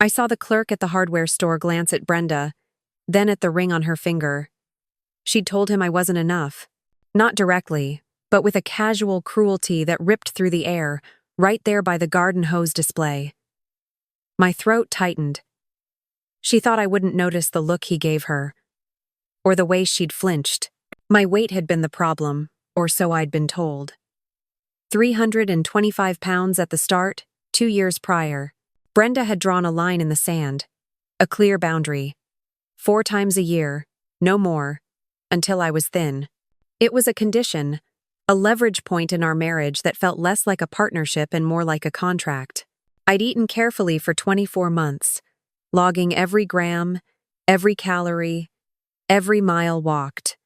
I saw the clerk at the hardware store glance at Brenda, then at the ring on her finger. She'd told him I wasn't enough. Not directly, but with a casual cruelty that ripped through the air, right there by the garden hose display. My throat tightened. She thought I wouldn't notice the look he gave her, or the way she'd flinched. My weight had been the problem, or so I'd been told. 325 pounds at the start, 2 years prior. Brenda had drawn a line in the sand, a clear boundary. 4 times a year, no more, until I was thin. It was a condition, a leverage point in our marriage that felt less like a partnership and more like a contract. I'd eaten carefully for 24 months, logging every gram, every calorie, every mile walked.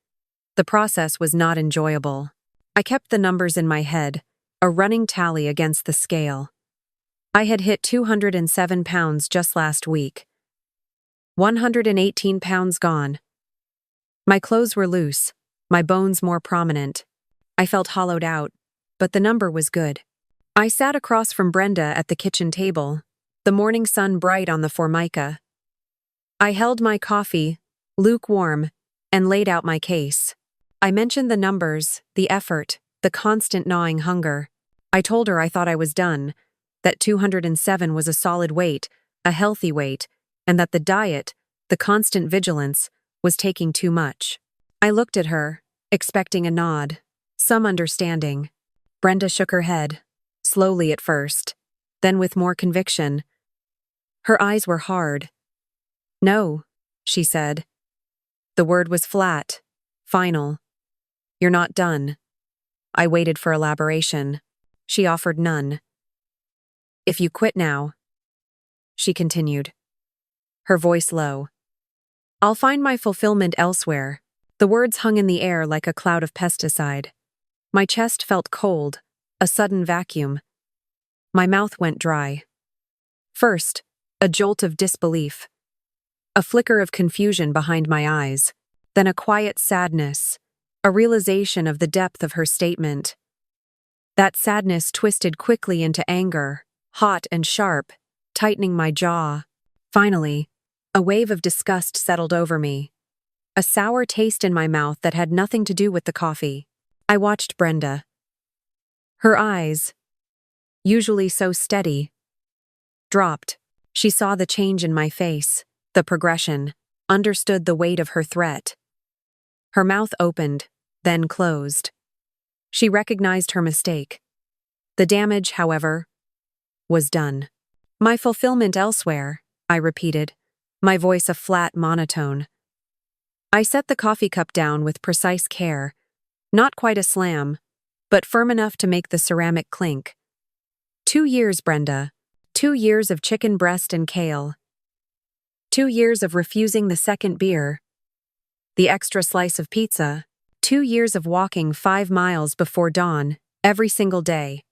The process was not enjoyable. I kept the numbers in my head, a running tally against the scale. I had hit 207 pounds just last week. 118 pounds gone. My clothes were loose, my bones more prominent. I felt hollowed out, but the number was good. I sat across from Brenda at the kitchen table, the morning sun bright on the formica. I held my coffee, lukewarm, and laid out my case. I mentioned the numbers, the effort, the constant gnawing hunger. I told her I thought I was done, that 207 was a solid weight, a healthy weight, and that the diet, the constant vigilance, was taking too much. I looked at her, expecting a nod, some understanding. Brenda shook her head, slowly at first, then with more conviction. Her eyes were hard. "No," she said. The word was flat, final. "You're not done." I waited for elaboration. She offered none. "If you quit now," she continued, her voice low, "I'll find my fulfillment elsewhere." The words hung in the air like a cloud of pesticide. My chest felt cold, a sudden vacuum. My mouth went dry. First, a jolt of disbelief. A flicker of confusion behind my eyes. Then a quiet sadness, a realization of the depth of her statement. That sadness twisted quickly into anger, hot and sharp, tightening my jaw. Finally, a wave of disgust settled over me. A sour taste in my mouth that had nothing to do with the coffee. I watched Brenda. Her eyes, usually so steady, dropped. She saw the change in my face, the progression, understood the weight of her threat. Her mouth opened, then closed. She recognized her mistake. The damage, however, was done. "My fulfillment elsewhere," I repeated, my voice a flat monotone. I set the coffee cup down with precise care, not quite a slam, but firm enough to make the ceramic clink. 2 years, Brenda. 2 years of chicken breast and kale. 2 years of refusing the second beer, the extra slice of pizza. 2 years of walking 5 miles before dawn, every single day.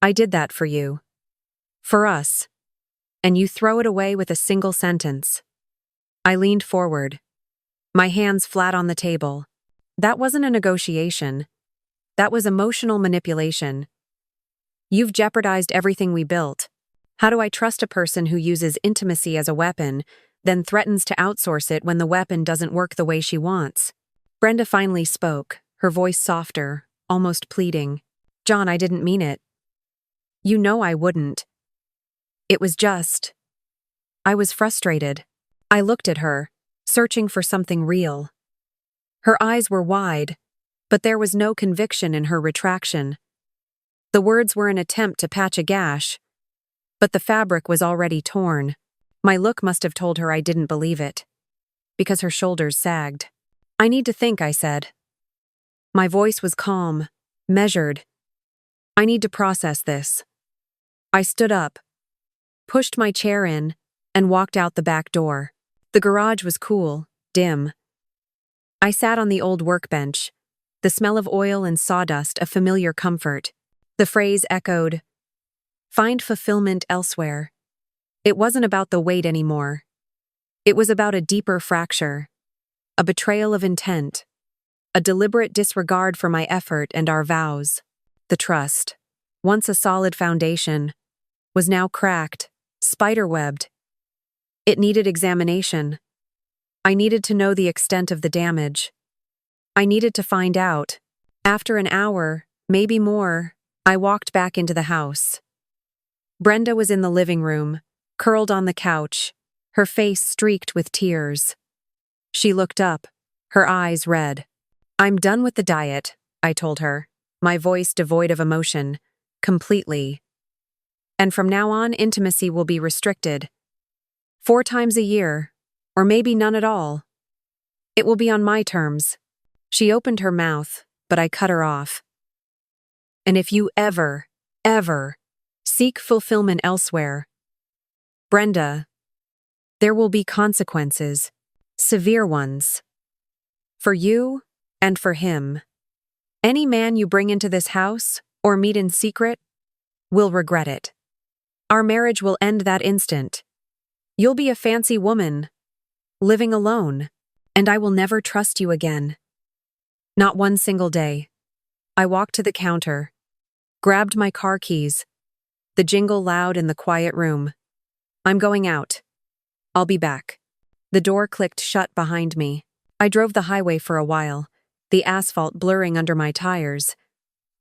I did that for you. For us. And you throw it away with a single sentence. I leaned forward, my hands flat on the table. That wasn't a negotiation. That was emotional manipulation. You've jeopardized everything we built. How do I trust a person who uses intimacy as a weapon, then threatens to outsource it when the weapon doesn't work the way she wants? Brenda finally spoke, her voice softer, almost pleading. "John, I didn't mean it. You know I wouldn't. It was just... I was frustrated." I looked at her, searching for something real. Her eyes were wide, but there was no conviction in her retraction. The words were an attempt to patch a gash, but the fabric was already torn. My look must have told her I didn't believe it, because her shoulders sagged. "I need to think," I said. My voice was calm, measured. "I need to process this." I stood up, pushed my chair in, and walked out the back door. The garage was cool, dim. I sat on the old workbench, the smell of oil and sawdust a familiar comfort. The phrase echoed, "Find fulfillment elsewhere." It wasn't about the weight anymore. It was about a deeper fracture, a betrayal of intent, a deliberate disregard for my effort and our vows. The trust, once a solid foundation, was now cracked, spiderwebbed, It needed examination. I needed to know the extent of the damage. I needed to find out. After an hour, maybe more, I walked back into the house. Brenda was in the living room, curled on the couch, her face streaked with tears. She looked up, her eyes red. "I'm done with the diet," I told her, my voice devoid of emotion, completely. "And from now on, intimacy will be restricted. 4 times a year, or maybe none at all. It will be on my terms." She opened her mouth, but I cut her off. "And if you ever seek fulfillment elsewhere, Brenda, there will be consequences, severe ones. For you and for him. Any man you bring into this house or meet in secret will regret it. Our marriage will end that instant. You'll be a fancy woman, living alone, and I will never trust you again. Not one single day." I walked to the counter, grabbed my car keys, the jingle loud in the quiet room. "I'm going out. I'll be back." The door clicked shut behind me. I drove the highway for a while, the asphalt blurring under my tires,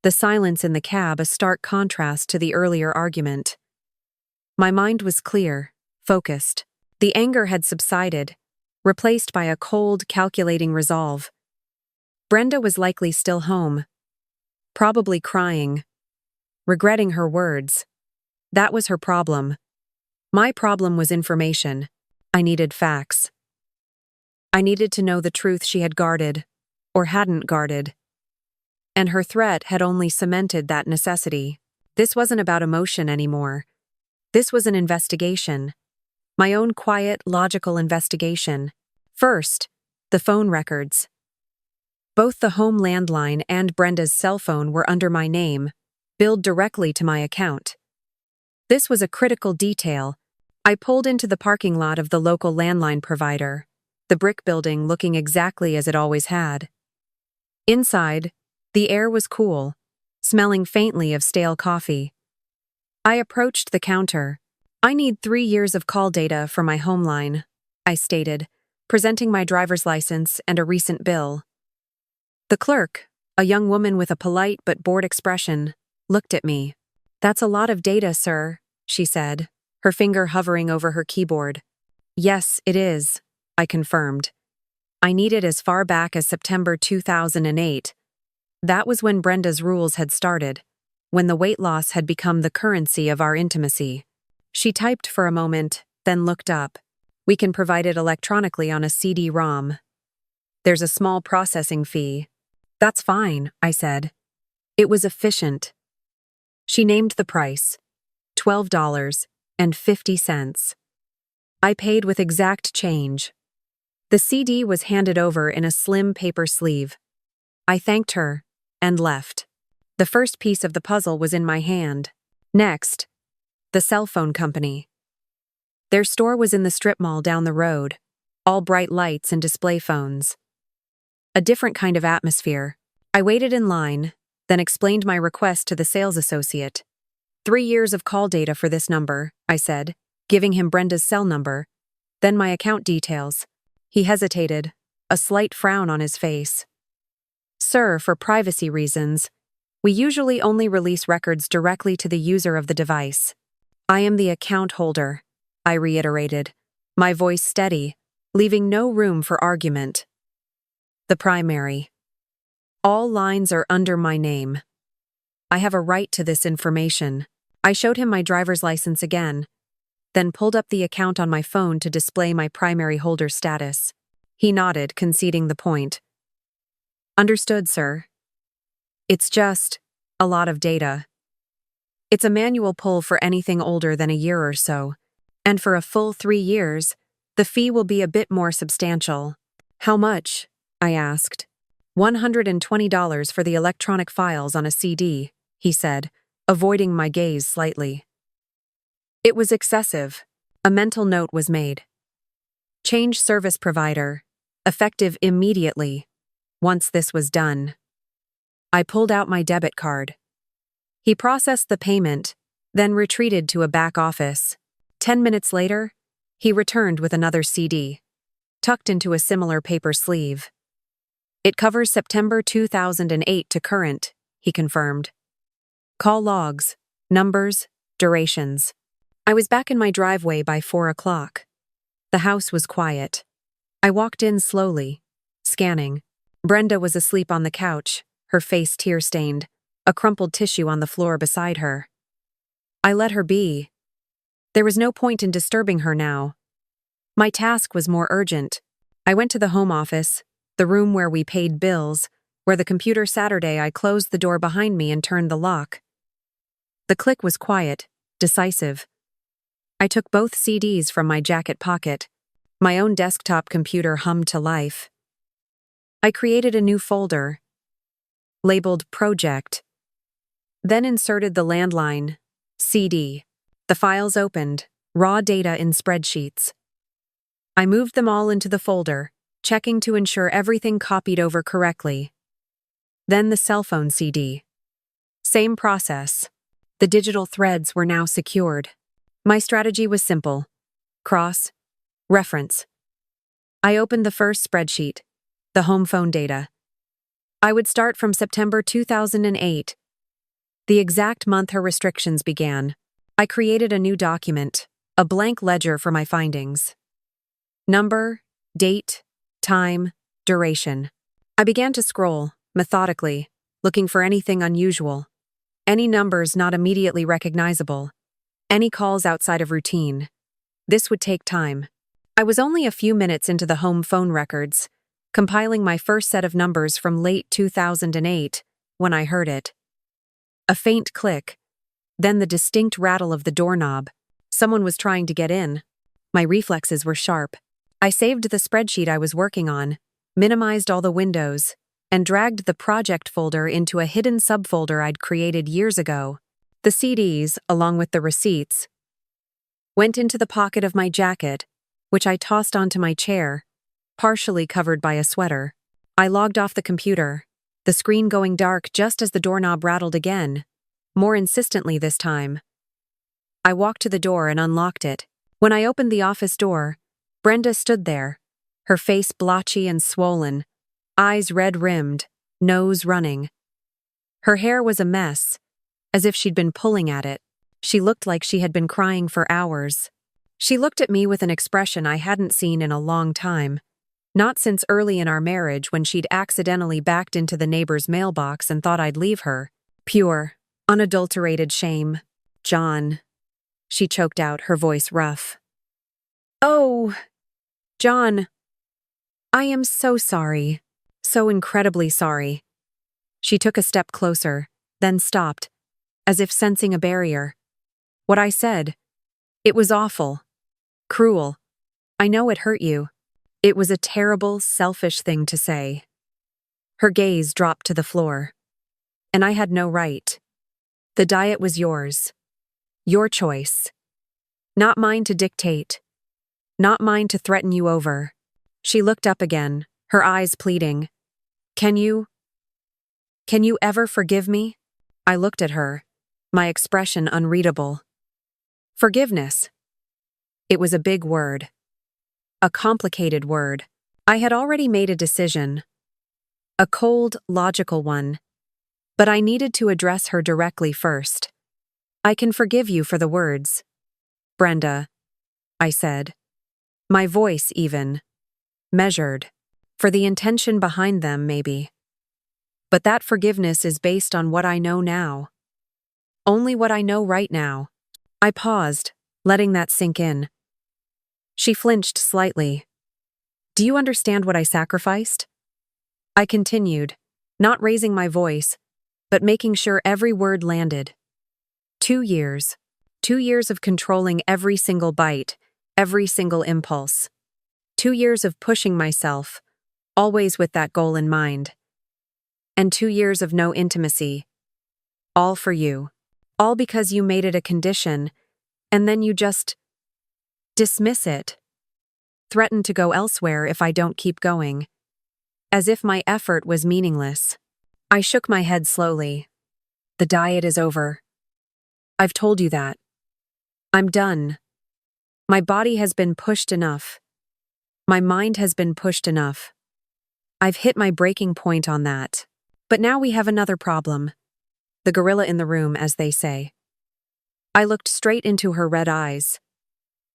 the silence in the cab a stark contrast to the earlier argument. My mind was clear, focused. The anger had subsided, replaced by a cold, calculating resolve. Brenda was likely still home, probably crying, regretting her words. That was her problem. My problem was information. I needed facts. I needed to know the truth she had guarded, or hadn't guarded. And her threat had only cemented that necessity. This wasn't about emotion anymore. This was an investigation. My own quiet, logical investigation. First, the phone records. Both the home landline and Brenda's cell phone were under my name, billed directly to my account. This was a critical detail. I pulled into the parking lot of the local landline provider, the brick building looking exactly as it always had. Inside, the air was cool, smelling faintly of stale coffee. I approached the counter. "I need 3 years of call data for my home line," I stated, presenting my driver's license and a recent bill. The clerk, a young woman with a polite but bored expression, looked at me. "That's a lot of data, sir," she said, her finger hovering over her keyboard. "Yes, it is," I confirmed. "I need it as far back as September 2008. That was when Brenda's rules had started, when the weight loss had become the currency of our intimacy." She typed for a moment, then looked up. "We can provide it electronically on a CD-ROM. There's a small processing fee." "That's fine," I said. It was efficient. She named the price, $12.50. I paid with exact change. The CD was handed over in a slim paper sleeve. I thanked her and left. The first piece of the puzzle was in my hand. Next, the cell phone company. Their store was in the strip mall down the road, all bright lights and display phones. A different kind of atmosphere. I waited in line, then explained my request to the sales associate. 3 years of call data for this number, I said, giving him Brenda's cell number, then my account details. He hesitated, a slight frown on his face. "Sir, for privacy reasons, we usually only release records directly to the user of the device." "I am the account holder," I reiterated, my voice steady, leaving no room for argument. "The primary. All lines are under my name. I have a right to this information." I showed him my driver's license again, then pulled up the account on my phone to display my primary holder status. He nodded, conceding the point. "Understood, sir. It's just a lot of data. It's a manual pull for anything older than a year or so, and for a full 3 years, the fee will be a bit more substantial." "How much?" I asked. $120 for the electronic files on a CD, he said, avoiding my gaze slightly. It was excessive. A mental note was made. "Change service provider. Effective immediately." Once this was done, I pulled out my debit card. He processed the payment, then retreated to a back office. 10 minutes later, He returned with another CD, tucked into a similar paper sleeve. It covers September 2008 to current, he confirmed. Call logs, numbers, durations. I was back in my driveway by 4 o'clock. The house was quiet. I walked in slowly, scanning. Brenda was asleep on the couch, her face tear-stained, a crumpled tissue on the floor beside her. I let her be. There was no point in disturbing her now. My task was more urgent. I went to the home office, the room where we paid bills, where the computer Saturday. I closed the door behind me and turned the lock. The click was quiet, decisive. I took both CDs from my jacket pocket. My own desktop computer hummed to life. I created a new folder, labeled Project, then inserted the landline, CD. The files opened, raw data in spreadsheets. I moved them all into the folder, checking to ensure everything copied over correctly. Then the cell phone CD. Same process. The digital threads were now secured. My strategy was simple. Cross. Reference. I opened the first spreadsheet, the home phone data. I would start from September 2008, the exact month her restrictions began. I created a new document, a blank ledger for my findings. Number, date, time, duration. I began to scroll, methodically, looking for anything unusual. Any numbers not immediately recognizable. Any calls outside of routine. This would take time. I was only a few minutes into the home phone records, compiling my first set of numbers from late 2008, when I heard it. A faint click, then the distinct rattle of the doorknob. Someone was trying to get in. My reflexes were sharp. I saved the spreadsheet I was working on, minimized all the windows, and dragged the project folder into a hidden subfolder I'd created years ago. The CDs, along with the receipts, went into the pocket of my jacket, which I tossed onto my chair, partially covered by a sweater. I logged off the computer, the screen going dark just as the doorknob rattled again, more insistently this time. I walked to the door and unlocked it. When I opened the office door, Brenda stood there, her face blotchy and swollen, eyes red-rimmed, nose running. Her hair was a mess, as if she'd been pulling at it. She looked like she had been crying for hours. She looked at me with an expression I hadn't seen in a long time, not since early in our marriage when she'd accidentally backed into the neighbor's mailbox and thought I'd leave her. Pure, unadulterated shame. John. She choked out, her voice rough. Oh, John. I am so sorry. So incredibly sorry. She took a step closer, then stopped, as if sensing a barrier. What I said. It was awful. Cruel. I know it hurt you. It was a terrible, selfish thing to say. Her gaze dropped to the floor. And I had no right. The diet was yours. Your choice. Not mine to dictate. Not mine to threaten you over. She looked up again, her eyes pleading. Can you ever forgive me? I looked at her, my expression unreadable. Forgiveness. It was a big word. A complicated word. I had already made a decision. A cold, logical one. But I needed to address her directly first. I can forgive you for the words, Brenda, I said. My voice even. Measured. For the intention behind them, maybe. But that forgiveness is based on what I know now. Only what I know right now. I paused, letting that sink in. She flinched slightly. Do you understand what I sacrificed? I continued, not raising my voice, but making sure every word landed. 2 years. 2 years of controlling every single bite, every single impulse. 2 years of pushing myself, always with that goal in mind. And 2 years of no intimacy. All for you. All because you made it a condition, and then you just dismiss it. Threaten to go elsewhere if I don't keep going. As if my effort was meaningless. I shook my head slowly. The diet is over. I've told you that. I'm done. My body has been pushed enough. My mind has been pushed enough. I've hit my breaking point on that. But now we have another problem. The gorilla in the room, as they say. I looked straight into her red eyes.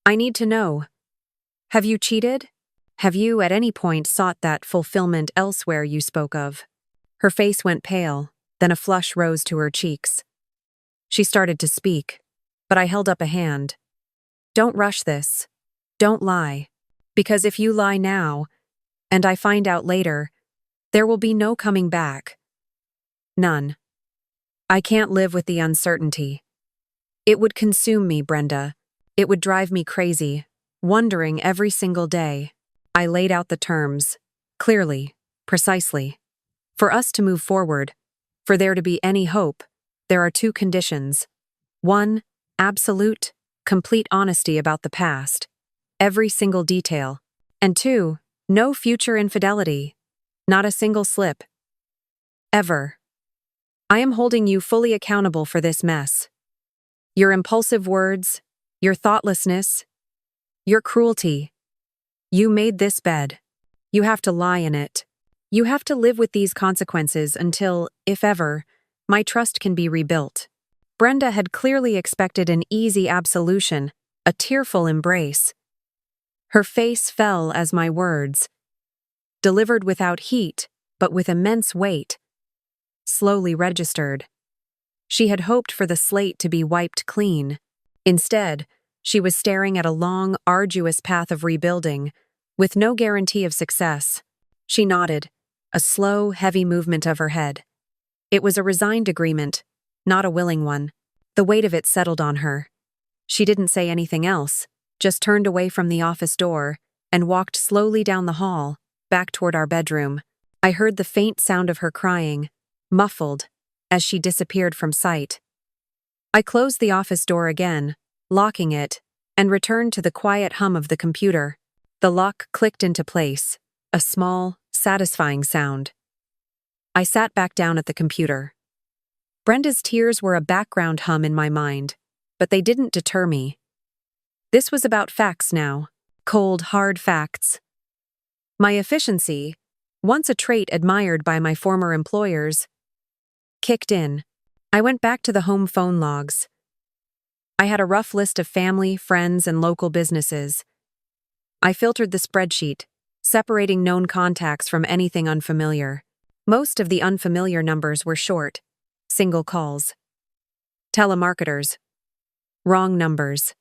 I need to know. Have you cheated? Have you at any point sought that fulfillment elsewhere you spoke of? Her face went pale, then a flush rose to her cheeks. She started to speak, but I held up a hand. Don't rush this. Don't lie. Because if you lie now, and I find out later, there will be no coming back. None. I can't live with the uncertainty. It would consume me, Brenda. It would drive me crazy, wondering every single day. I laid out the terms, clearly, precisely. For us to move forward, for there to be any hope, there are two conditions. 1, absolute, complete honesty about the past, every single detail. And 2, no future infidelity, not a single slip. Ever. I am holding you fully accountable for this mess. Your impulsive words, your thoughtlessness, your cruelty. You made this bed. You have to lie in it. You have to live with these consequences until, if ever, my trust can be rebuilt. Brenda had clearly expected an easy absolution, a tearful embrace. Her face fell as my words, delivered without heat, but with immense weight, slowly registered. She had hoped for the slate to be wiped clean. Instead, she was staring at a long, arduous path of rebuilding, with no guarantee of success. She nodded, a slow, heavy movement of her head. It was a resigned agreement, not a willing one. The weight of it settled on her. She didn't say anything else, just turned away from the office door and walked slowly down the hall, back toward our bedroom. I heard the faint sound of her crying, muffled, as she disappeared from sight. I closed the office door again, locking it, and returned to the quiet hum of the computer. The lock clicked into place, a small, satisfying sound. I sat back down at the computer. Brenda's tears were a background hum in my mind, but they didn't deter me. This was about facts now, cold, hard facts. My efficiency, once a trait admired by my former employers, kicked in. I went back to the home phone logs. I had a rough list of family, friends, and local businesses. I filtered the spreadsheet, separating known contacts from anything unfamiliar. Most of the unfamiliar numbers were short, single calls. Telemarketers. Wrong numbers.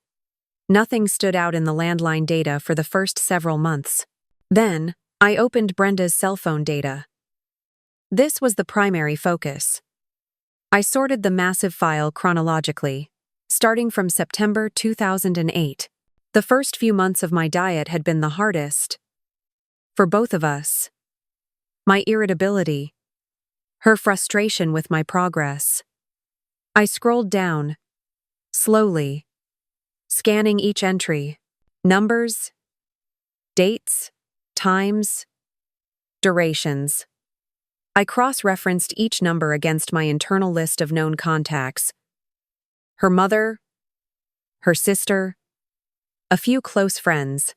Nothing stood out in the landline data for the first several months. Then, I opened Brenda's cell phone data. This was the primary focus. I sorted the massive file chronologically, starting from September 2008. The first few months of my diet had been the hardest. For both of us. My irritability. Her frustration with my progress. I scrolled down, slowly, scanning each entry. Numbers, dates, times, durations. I cross-referenced each number against my internal list of known contacts. Her mother, her sister, a few close friends.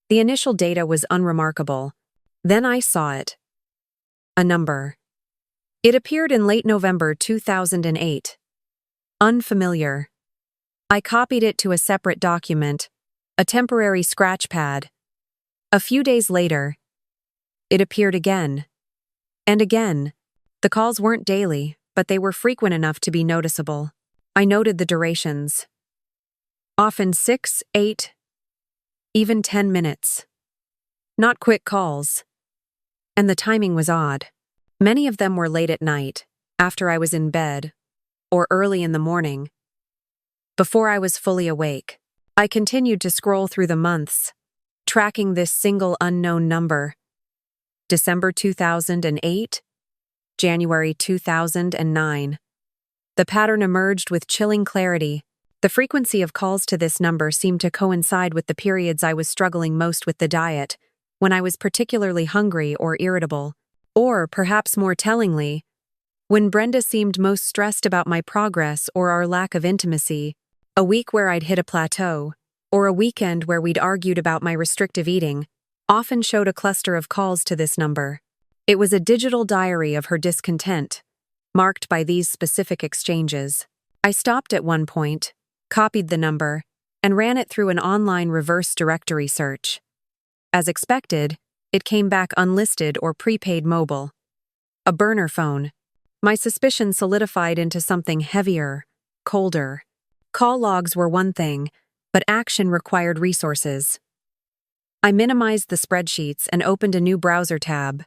The initial data was unremarkable. Then I saw it. A number. It appeared in late November 2008. Unfamiliar. I copied it to a separate document, a temporary scratch pad. A few days later, it appeared again. And again. The calls weren't daily, but they were frequent enough to be noticeable. I noted the durations. Often 6, 8, even 10 minutes. Not quick calls. And the timing was odd. Many of them were late at night, after I was in bed, or early in the morning. Before I was fully awake, I continued to scroll through the months, tracking this single unknown number. December 2008, January 2009. The pattern emerged with chilling clarity. The frequency of calls to this number seemed to coincide with the periods I was struggling most with the diet, when I was particularly hungry or irritable, or, perhaps more tellingly, when Brenda seemed most stressed about my progress or our lack of intimacy, a week where I'd hit a plateau, or a weekend where we'd argued about my restrictive eating, often showed a cluster of calls to this number. It was a digital diary of her discontent, marked by these specific exchanges. I stopped at one point, copied the number, and ran it through an online reverse directory search. As expected, it came back unlisted or prepaid mobile. A burner phone. My suspicion solidified into something heavier, colder. Call logs were one thing, but action required resources. I minimized the spreadsheets and opened a new browser tab.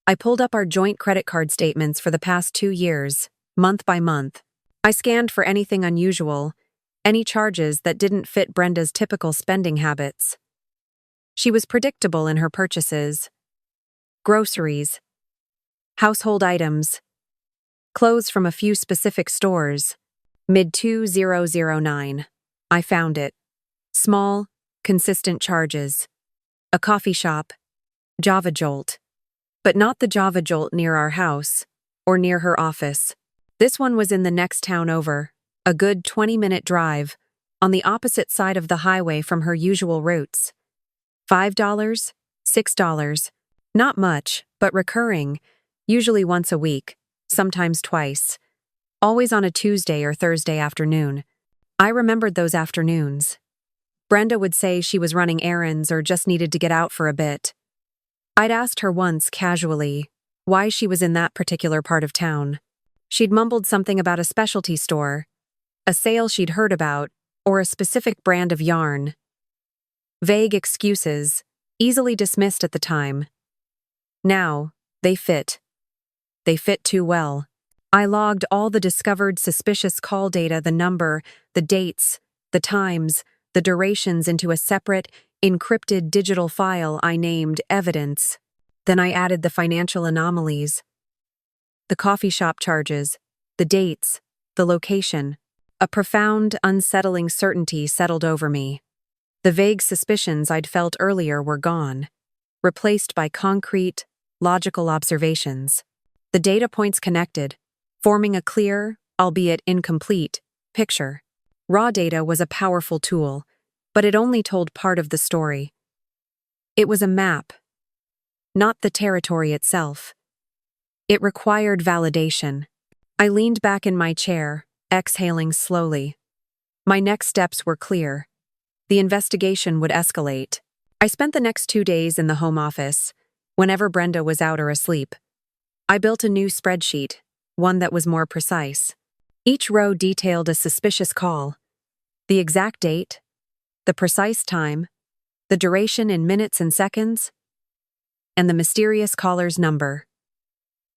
I pulled up our joint credit card statements for the past 2 years, month by month. I scanned for anything unusual, any charges that didn't fit Brenda's typical spending habits. She was predictable in her purchases. Groceries, household items, clothes from a few specific stores. Mid-2009. I found it. Small, consistent charges. A coffee shop. Java Jolt. But not the Java Jolt near our house, or near her office. This one was in the next town over, a good 20-minute drive, on the opposite side of the highway from her usual routes. $5, $6. Not much, but recurring, usually once a week, sometimes twice. Always on a Tuesday or Thursday afternoon. I remembered those afternoons. Brenda would say she was running errands or just needed to get out for a bit. I'd asked her once, casually, why she was in that particular part of town. She'd mumbled something about a specialty store, a sale she'd heard about, or a specific brand of yarn. Vague excuses, easily dismissed at the time. Now, they fit. They fit too well. I logged all the discovered suspicious call data, the number, the dates, the times, the durations into a separate, encrypted digital file I named Evidence. Then I added the financial anomalies, the coffee shop charges, the dates, the location. A profound, unsettling certainty settled over me. The vague suspicions I'd felt earlier were gone, replaced by concrete, logical observations. The data points connected, forming a clear, albeit incomplete, picture. Raw data was a powerful tool, but it only told part of the story. It was a map, not the territory itself. It required validation. I leaned back in my chair, exhaling slowly. My next steps were clear. The investigation would escalate. I spent the next 2 days in the home office, whenever Brenda was out or asleep. I built a new spreadsheet, one that was more precise. Each row detailed a suspicious call, the exact date, the precise time, the duration in minutes and seconds, and the mysterious caller's number.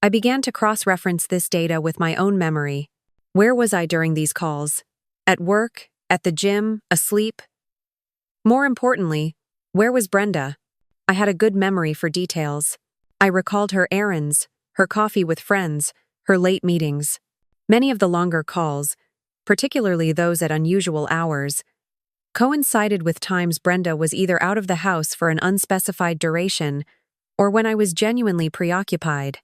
I began to cross-reference this data with my own memory. Where was I during these calls? At work? At the gym? Asleep? More importantly, where was Brenda? I had a good memory for details. I recalled her errands, her coffee with friends, her late meetings. Many of the longer calls, particularly those at unusual hours, coincided with times Brenda was either out of the house for an unspecified duration or when I was genuinely preoccupied.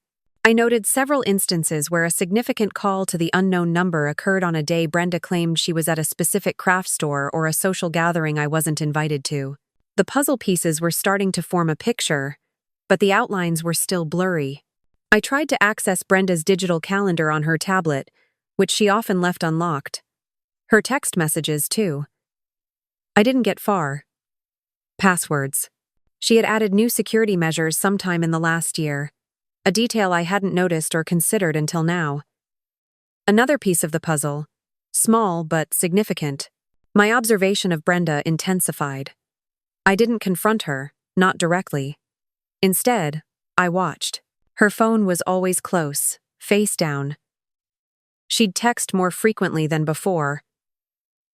I noted several instances where a significant call to the unknown number occurred on a day Brenda claimed she was at a specific craft store or a social gathering I wasn't invited to. The puzzle pieces were starting to form a picture, but the outlines were still blurry. I tried to access Brenda's digital calendar on her tablet, which she often left unlocked. Her text messages, too. I didn't get far. Passwords. She had added new security measures sometime in the last year, a detail I hadn't noticed or considered until now. Another piece of the puzzle, small but significant. My observation of Brenda intensified. I didn't confront her, not directly. Instead, I watched. Her phone was always close, face down. She'd text more frequently than before,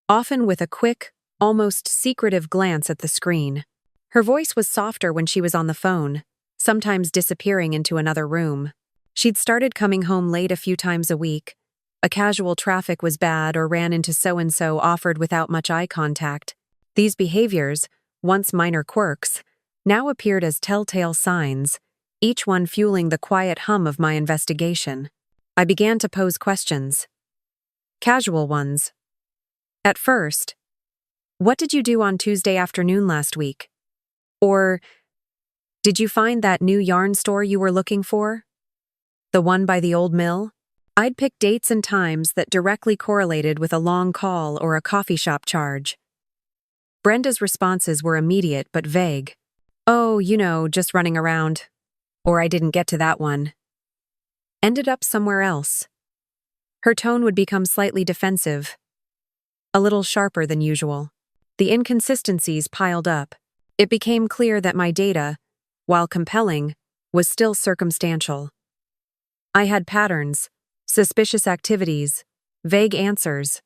often with a quick, almost secretive glance at the screen. Her voice was softer when she was on the phone, sometimes disappearing into another room. She'd started coming home late a few times a week. A casual traffic was bad or ran into so-and-so offered without much eye contact. These behaviors, once minor quirks, now appeared as telltale signs, each one fueling the quiet hum of my investigation. I began to pose questions. Casual ones. At first, What did you do on Tuesday afternoon last week? Or, did you find that new yarn store you were looking for? The one by the old mill? I'd pick dates and times that directly correlated with a long call or a coffee shop charge. Brenda's responses were immediate but vague. Oh, just running around. Or I didn't get to that one. Ended up somewhere else. Her tone would become slightly defensive, a little sharper than usual. The inconsistencies piled up. It became clear that my data, while compelling, was still circumstantial. I had patterns, suspicious activities, vague answers.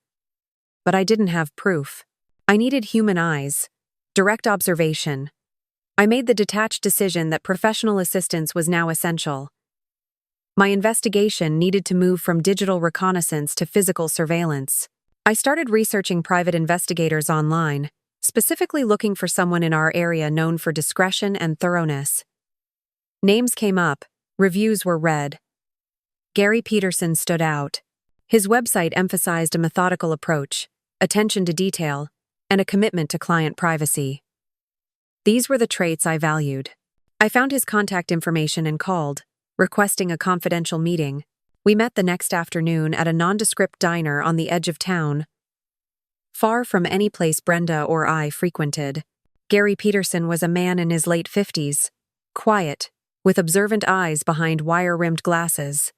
But I didn't have proof. I needed human eyes, direct observation. I made the detached decision that professional assistance was now essential. My investigation needed to move from digital reconnaissance to physical surveillance. I started researching private investigators online, specifically looking for someone in our area known for discretion and thoroughness. Names came up, reviews were read. Gary Peterson stood out. His website emphasized a methodical approach, attention to detail, and a commitment to client privacy. These were the traits I valued. I found his contact information and called, requesting a confidential meeting. We met the next afternoon at a nondescript diner on the edge of town, far from any place Brenda or I frequented. Gary Peterson was a man in his late 50s, quiet, with observant eyes behind wire-rimmed glasses.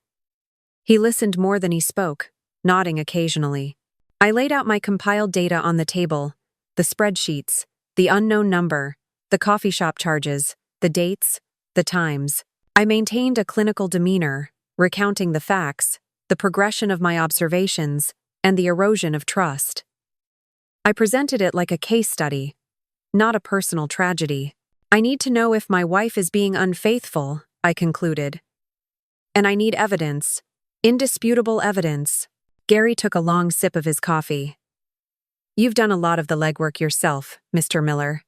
He listened more than he spoke, nodding occasionally. I laid out my compiled data on the table, the spreadsheets, the unknown number, the coffee shop charges, the dates, the times. I maintained a clinical demeanor, recounting the facts, the progression of my observations, and the erosion of trust. I presented it like a case study, not a personal tragedy. I need to know if my wife is being unfaithful, I concluded. And I need evidence, indisputable evidence. Gary took a long sip of his coffee. You've done a lot of the legwork yourself, Mr. Miller.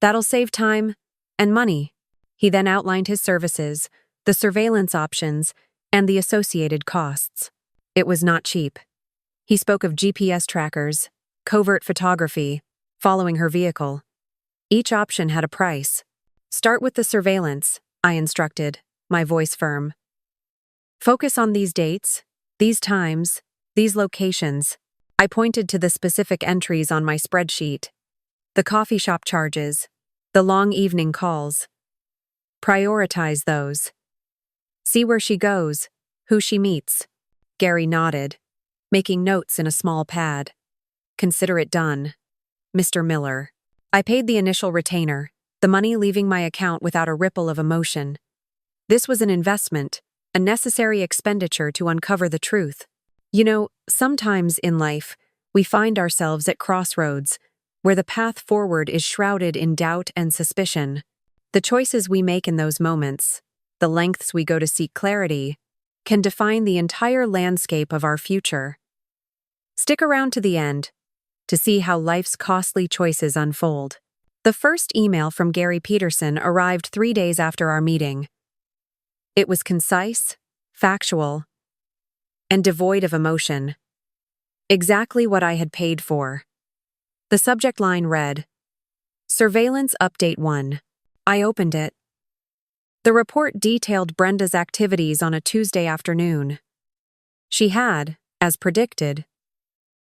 That'll save time and money. He then outlined his services, the surveillance options, and the associated costs. It was not cheap. He spoke of GPS trackers, covert photography, following her vehicle. Each option had a price. Start with the surveillance, I instructed, my voice firm. Focus on these dates, these times, these locations. I pointed to the specific entries on my spreadsheet. The coffee shop charges, the long evening calls. Prioritize those. See where she goes, who she meets. Gary nodded, making notes in a small pad. Consider it done, Mr. Miller. I paid the initial retainer, the money leaving my account without a ripple of emotion. This was an investment, a necessary expenditure to uncover the truth. Sometimes in life, we find ourselves at crossroads, where the path forward is shrouded in doubt and suspicion. The choices we make in those moments, the lengths we go to seek clarity, can define the entire landscape of our future. Stick around to the end to see how life's costly choices unfold. The first email from Gary Peterson arrived 3 days after our meeting. It was concise, factual, and devoid of emotion. Exactly what I had paid for. The subject line read, Surveillance Update 1. I opened it. The report detailed Brenda's activities on a Tuesday afternoon. She had, as predicted,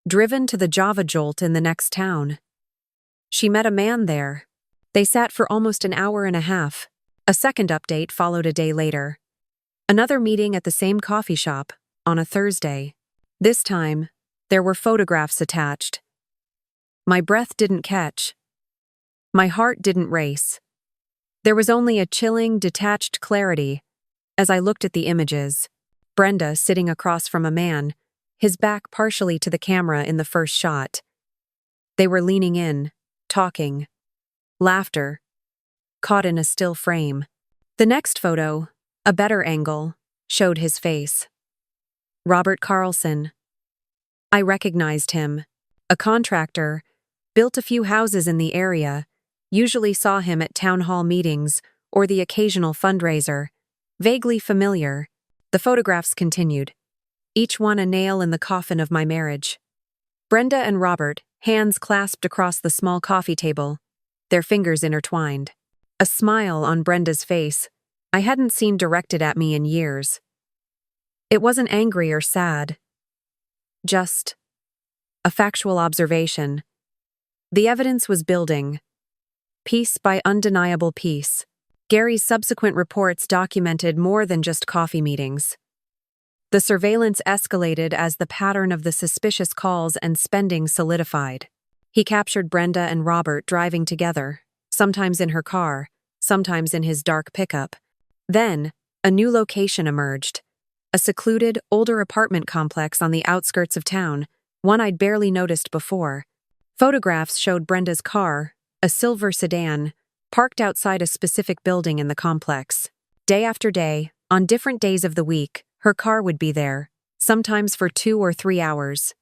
driven to the Java Jolt in the next town. She met a man there. They sat for almost an hour and a half. A second update followed a day later. Another meeting at the same coffee shop, on a Thursday. This time, there were photographs attached. My breath didn't catch. My heart didn't race. There was only a chilling, detached clarity as I looked at the images. Brenda sitting across from a man, his back partially to the camera in the first shot. They were leaning in, talking. Laughter, caught in a still frame. The next photo, a better angle, showed his face. Robert Carlson. I recognized him. A contractor, built a few houses in the area, usually saw him at town hall meetings or the occasional fundraiser. Vaguely familiar. The photographs continued, each one a nail in the coffin of my marriage. Brenda and Robert, hands clasped across the small coffee table, their fingers intertwined. A smile on Brenda's face I hadn't seen directed at me in years. It wasn't angry or sad, just a factual observation. The evidence was building, piece by undeniable piece. Gary's subsequent reports documented more than just coffee meetings. The surveillance escalated as the pattern of the suspicious calls and spending solidified. He captured Brenda and Robert driving together, sometimes in her car, sometimes in his dark pickup. Then, a new location emerged. A secluded, older apartment complex on the outskirts of town, one I'd barely noticed before. Photographs showed Brenda's car, a silver sedan, parked outside a specific building in the complex. Day after day, on different days of the week, her car would be there, sometimes for 2 or 3 hours.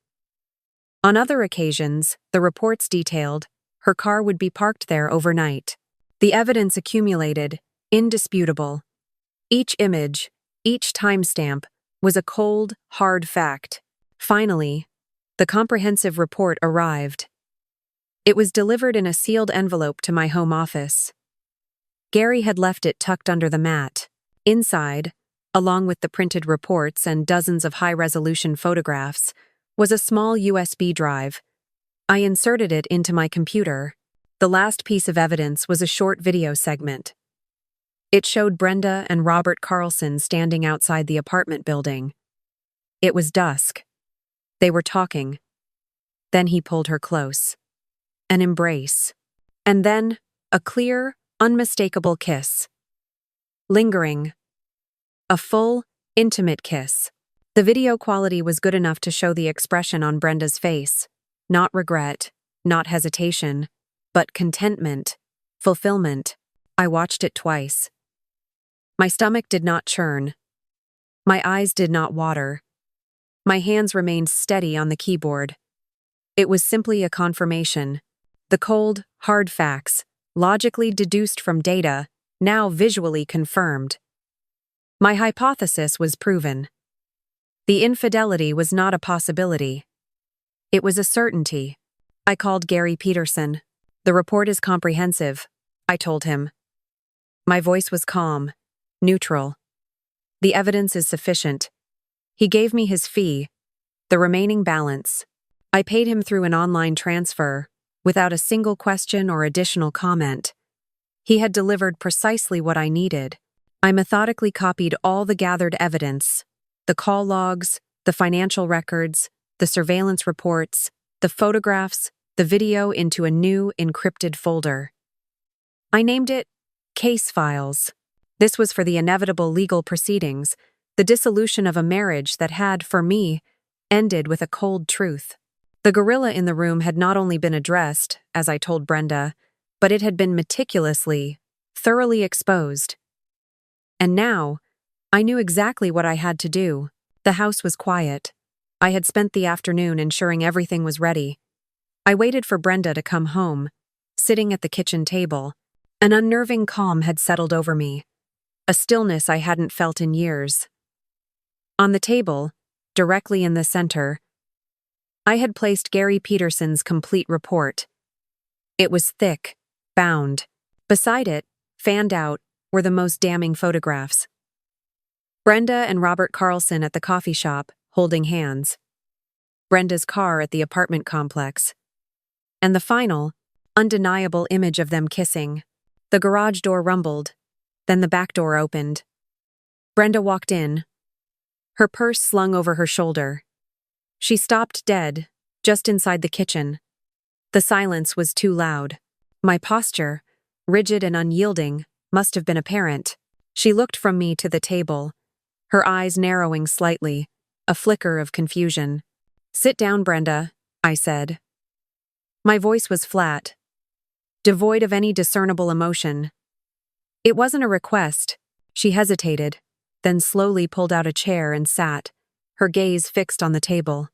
On other occasions, the reports detailed, her car would be parked there overnight. The evidence accumulated, indisputable. Each image, each timestamp, was a cold, hard fact. Finally, the comprehensive report arrived. It was delivered in a sealed envelope to my home office. Gary had left it tucked under the mat. Inside, along with the printed reports and dozens of high-resolution photographs, was a small USB drive. I inserted it into my computer. The last piece of evidence was a short video segment. It showed Brenda and Robert Carlson standing outside the apartment building. It was dusk. They were talking. Then he pulled her close. An embrace. And then, a clear, unmistakable kiss. Lingering. A full, intimate kiss. The video quality was good enough to show the expression on Brenda's face. Not regret, not hesitation, but contentment, fulfillment. I watched it twice. My stomach did not churn. My eyes did not water. My hands remained steady on the keyboard. It was simply a confirmation. The cold, hard facts, logically deduced from data, now visually confirmed. My hypothesis was proven. The infidelity was not a possibility. It was a certainty. I called Gary Peterson. The report is comprehensive, I told him. My voice was calm, neutral. The evidence is sufficient. He gave me his fee, the remaining balance. I paid him through an online transfer, without a single question or additional comment. He had delivered precisely what I needed. I methodically copied all the gathered evidence, the call logs, the financial records, the surveillance reports, the photographs, the video into a new encrypted folder. I named it Case Files. This was for the inevitable legal proceedings, the dissolution of a marriage that had, for me, ended with a cold truth. The gorilla in the room had not only been addressed, as I told Brenda, but it had been meticulously, thoroughly exposed. And now, I knew exactly what I had to do. The house was quiet. I had spent the afternoon ensuring everything was ready. I waited for Brenda to come home, sitting at the kitchen table. An unnerving calm had settled over me, a stillness I hadn't felt in years. On the table, directly in the center, I had placed Gary Peterson's complete report. It was thick, bound. Beside it, fanned out, were the most damning photographs. Brenda and Robert Carlson at the coffee shop, holding hands. Brenda's car at the apartment complex. And the final, undeniable image of them kissing. The garage door rumbled, then the back door opened. Brenda walked in, her purse slung over her shoulder. She stopped dead, just inside the kitchen. The silence was too loud. My posture, rigid and unyielding, must have been apparent. She looked from me to the table, her eyes narrowing slightly, a flicker of confusion. "Sit down, Brenda," I said. My voice was flat, devoid of any discernible emotion. It wasn't a request. She hesitated, then slowly pulled out a chair and sat, her gaze fixed on the table.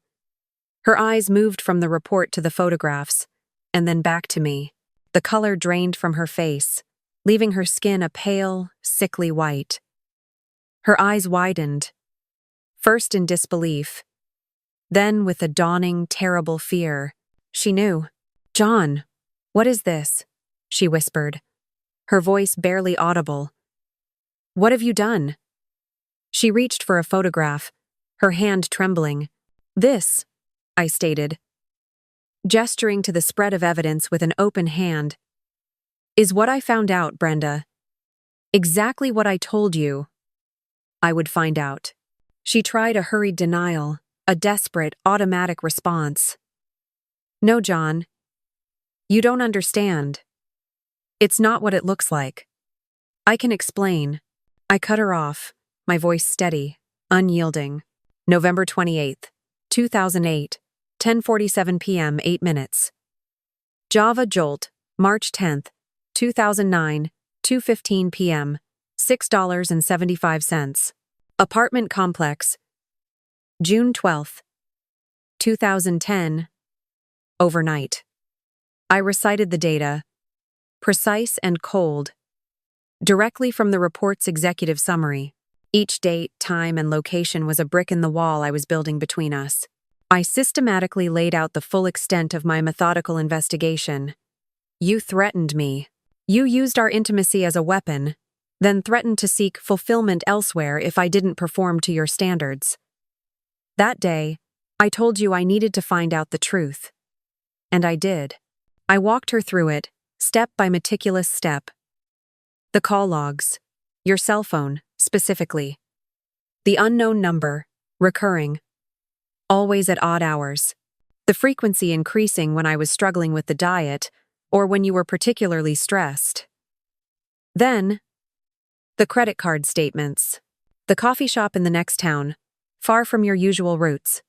Her eyes moved from the report to the photographs, and then back to me. The color drained from her face, leaving her skin a pale, sickly white. Her eyes widened, first in disbelief, then with a dawning, terrible fear. She knew. "John, what is this?" she whispered, her voice barely audible. "What have you done?" She reached for a photograph, her hand trembling. "This," I stated, gesturing to the spread of evidence with an open hand, "is what I found out, Brenda. Exactly what I told you I would find out." She tried a hurried denial, a desperate, automatic response. "No, John. You don't understand. It's not what it looks like. I can explain." I cut her off, my voice steady, unyielding. November 28th, 2008, 10:47 p.m. 8 minutes. Java Jolt, March 10th, 2009, 2:15 p.m., $6.75. Apartment Complex, June 12th, 2010, overnight. I recited the data, precise and cold, directly from the report's executive summary. Each date, time, and location was a brick in the wall I was building between us. I systematically laid out the full extent of my methodical investigation. You threatened me. You used our intimacy as a weapon, then threatened to seek fulfillment elsewhere if I didn't perform to your standards. That day, I told you I needed to find out the truth. And I did. I walked her through it, step by meticulous step. The call logs, your cell phone, specifically. The unknown number, recurring. Always at odd hours. The frequency increasing when I was struggling with the diet, or when you were particularly stressed. Then, the credit card statements. The coffee shop in the next town, far from your usual routes.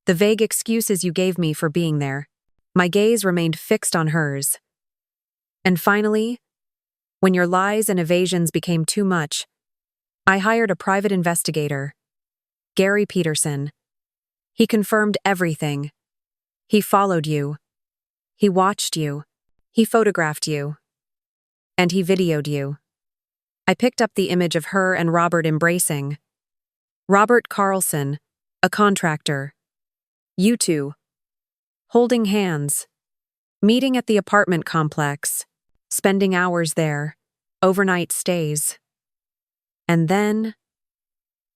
The vague excuses you gave me for being there. My gaze remained fixed on hers. And finally, when your lies and evasions became too much, I hired a private investigator, Gary Peterson. He confirmed everything. He followed you. He watched you. He photographed you. And he videoed you. I picked up the image of her and Robert embracing. Robert Carlson, a contractor. You two, holding hands, meeting at the apartment complex, spending hours there, overnight stays. And then,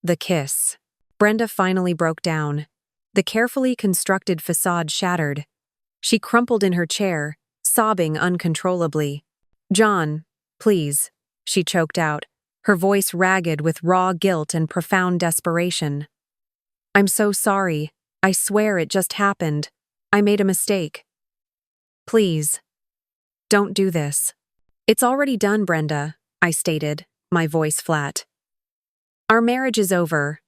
the kiss. Brenda finally broke down. The carefully constructed facade shattered. She crumpled in her chair, sobbing uncontrollably. "John, please," she choked out, her voice ragged with raw guilt and profound desperation. "I'm so sorry. I swear it just happened. I made a mistake. Please, don't do this." "It's already done, Brenda," I stated, my voice flat. "Our marriage is over.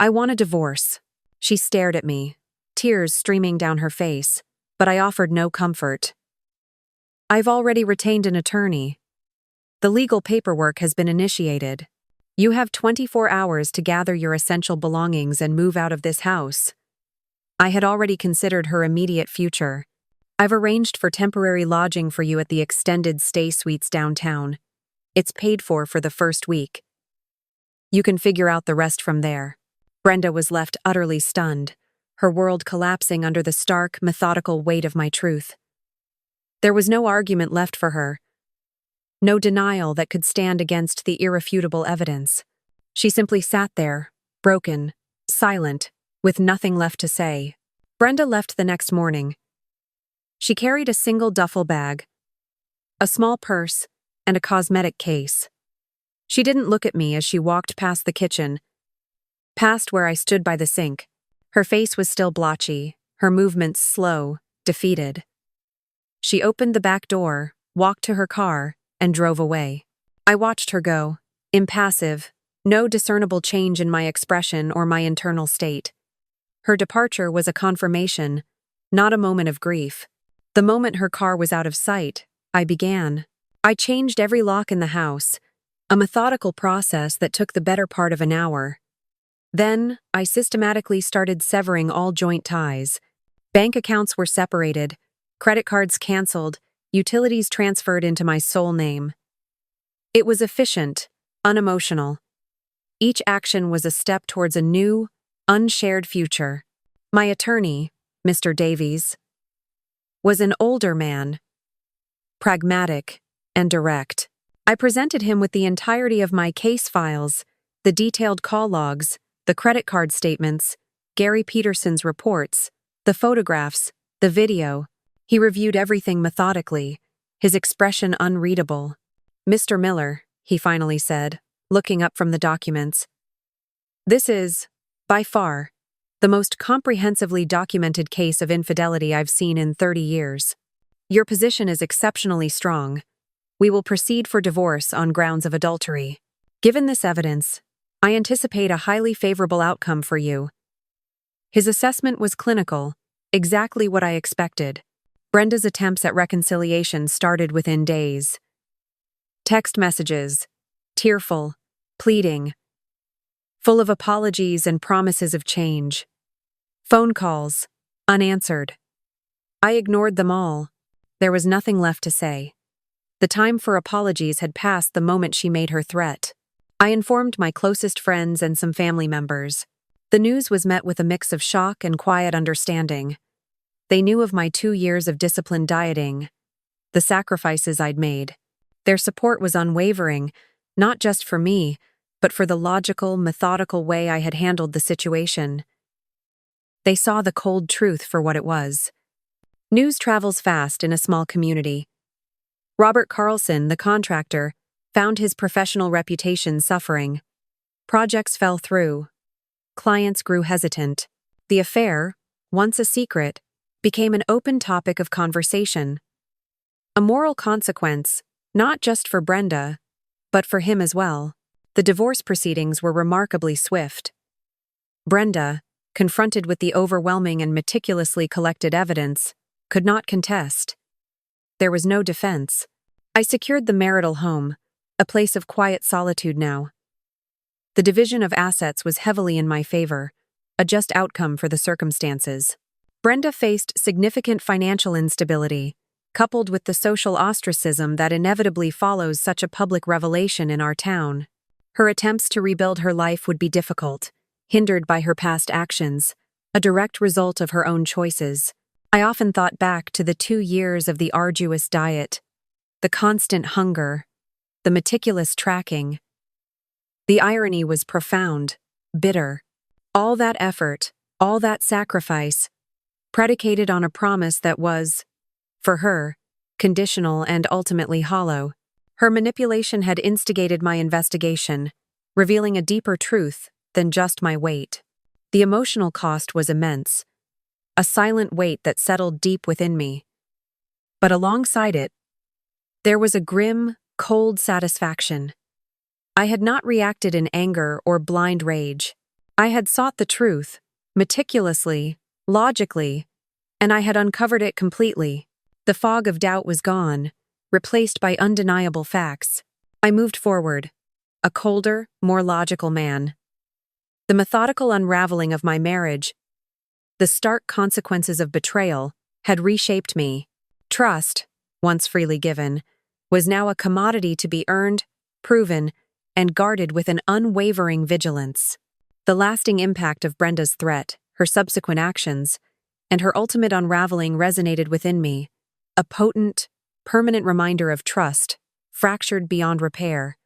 I want a divorce." She stared at me, tears streaming down her face, but I offered no comfort. "I've already retained an attorney. The legal paperwork has been initiated. You have 24 hours to gather your essential belongings and move out of this house." I had already considered her immediate future. "I've arranged for temporary lodging for you at the extended stay suites downtown. It's paid for the first week. You can figure out the rest from there." Brenda was left utterly stunned, her world collapsing under the stark, methodical weight of my truth. There was no argument left for her. No denial that could stand against the irrefutable evidence. She simply sat there, broken, silent, with nothing left to say. Brenda left the next morning. She carried a single duffel bag, a small purse, and a cosmetic case. She didn't look at me as she walked past the kitchen, past where I stood by the sink. Her face was still blotchy, her movements slow, defeated. She opened the back door, walked to her car, and drove away. I watched her go, impassive, no discernible change in my expression or my internal state. Her departure was a confirmation, not a moment of grief. The moment her car was out of sight, I began. I changed every lock in the house, a methodical process that took the better part of an hour. Then, I systematically started severing all joint ties. Bank accounts were separated, credit cards canceled, utilities transferred into my sole name. It was efficient, unemotional. Each action was a step towards a new, unshared future. My attorney, Mr. Davies, was an older man, pragmatic and direct. I presented him with the entirety of my case files, the detailed call logs, the credit card statements, Gary Peterson's reports, the photographs, the video. He reviewed everything methodically, his expression unreadable. "Mr. Miller," he finally said, looking up from the documents, "this is, by far, the most comprehensively documented case of infidelity I've seen in 30 years. Your position is exceptionally strong. We will proceed for divorce on grounds of adultery. Given this evidence, I anticipate a highly favorable outcome for you." His assessment was clinical, exactly what I expected. Brenda's attempts at reconciliation started within days. Text messages, tearful, pleading, full of apologies and promises of change. Phone calls, unanswered. I ignored them all. There was nothing left to say. The time for apologies had passed the moment she made her threat. I informed my closest friends and some family members. The news was met with a mix of shock and quiet understanding. They knew of my 2 years of disciplined dieting, the sacrifices I'd made. Their support was unwavering, not just for me, but for the logical, methodical way I had handled the situation. They saw the cold truth for what it was. News travels fast in a small community. Robert Carlson, the contractor, found his professional reputation suffering. Projects fell through. Clients grew hesitant. The affair, once a secret, became an open topic of conversation. A moral consequence, not just for Brenda, but for him as well. The divorce proceedings were remarkably swift. Brenda, confronted with the overwhelming and meticulously collected evidence, could not contest. There was no defense. I secured the marital home, a place of quiet solitude now. The division of assets was heavily in my favor, a just outcome for the circumstances. Brenda faced significant financial instability, coupled with the social ostracism that inevitably follows such a public revelation in our town. Her attempts to rebuild her life would be difficult, hindered by her past actions, a direct result of her own choices. I often thought back to the 2 years of the arduous diet, the constant hunger, the meticulous tracking. The irony was profound, bitter. All that effort, all that sacrifice, predicated on a promise that was, for her, conditional and ultimately hollow. Her manipulation had instigated my investigation, revealing a deeper truth than just my weight. The emotional cost was immense, a silent weight that settled deep within me. But alongside it, there was a grim, cold satisfaction. I had not reacted in anger or blind rage. I had sought the truth, meticulously, logically, and I had uncovered it completely. The fog of doubt was gone, replaced by undeniable facts. I moved forward, a colder, more logical man. The methodical unraveling of my marriage, the stark consequences of betrayal, had reshaped me. Trust, once freely given, was now a commodity to be earned, proven, and guarded with an unwavering vigilance. The lasting impact of Brenda's threat, her subsequent actions, and her ultimate unraveling resonated within me, a potent, permanent reminder of trust, fractured beyond repair.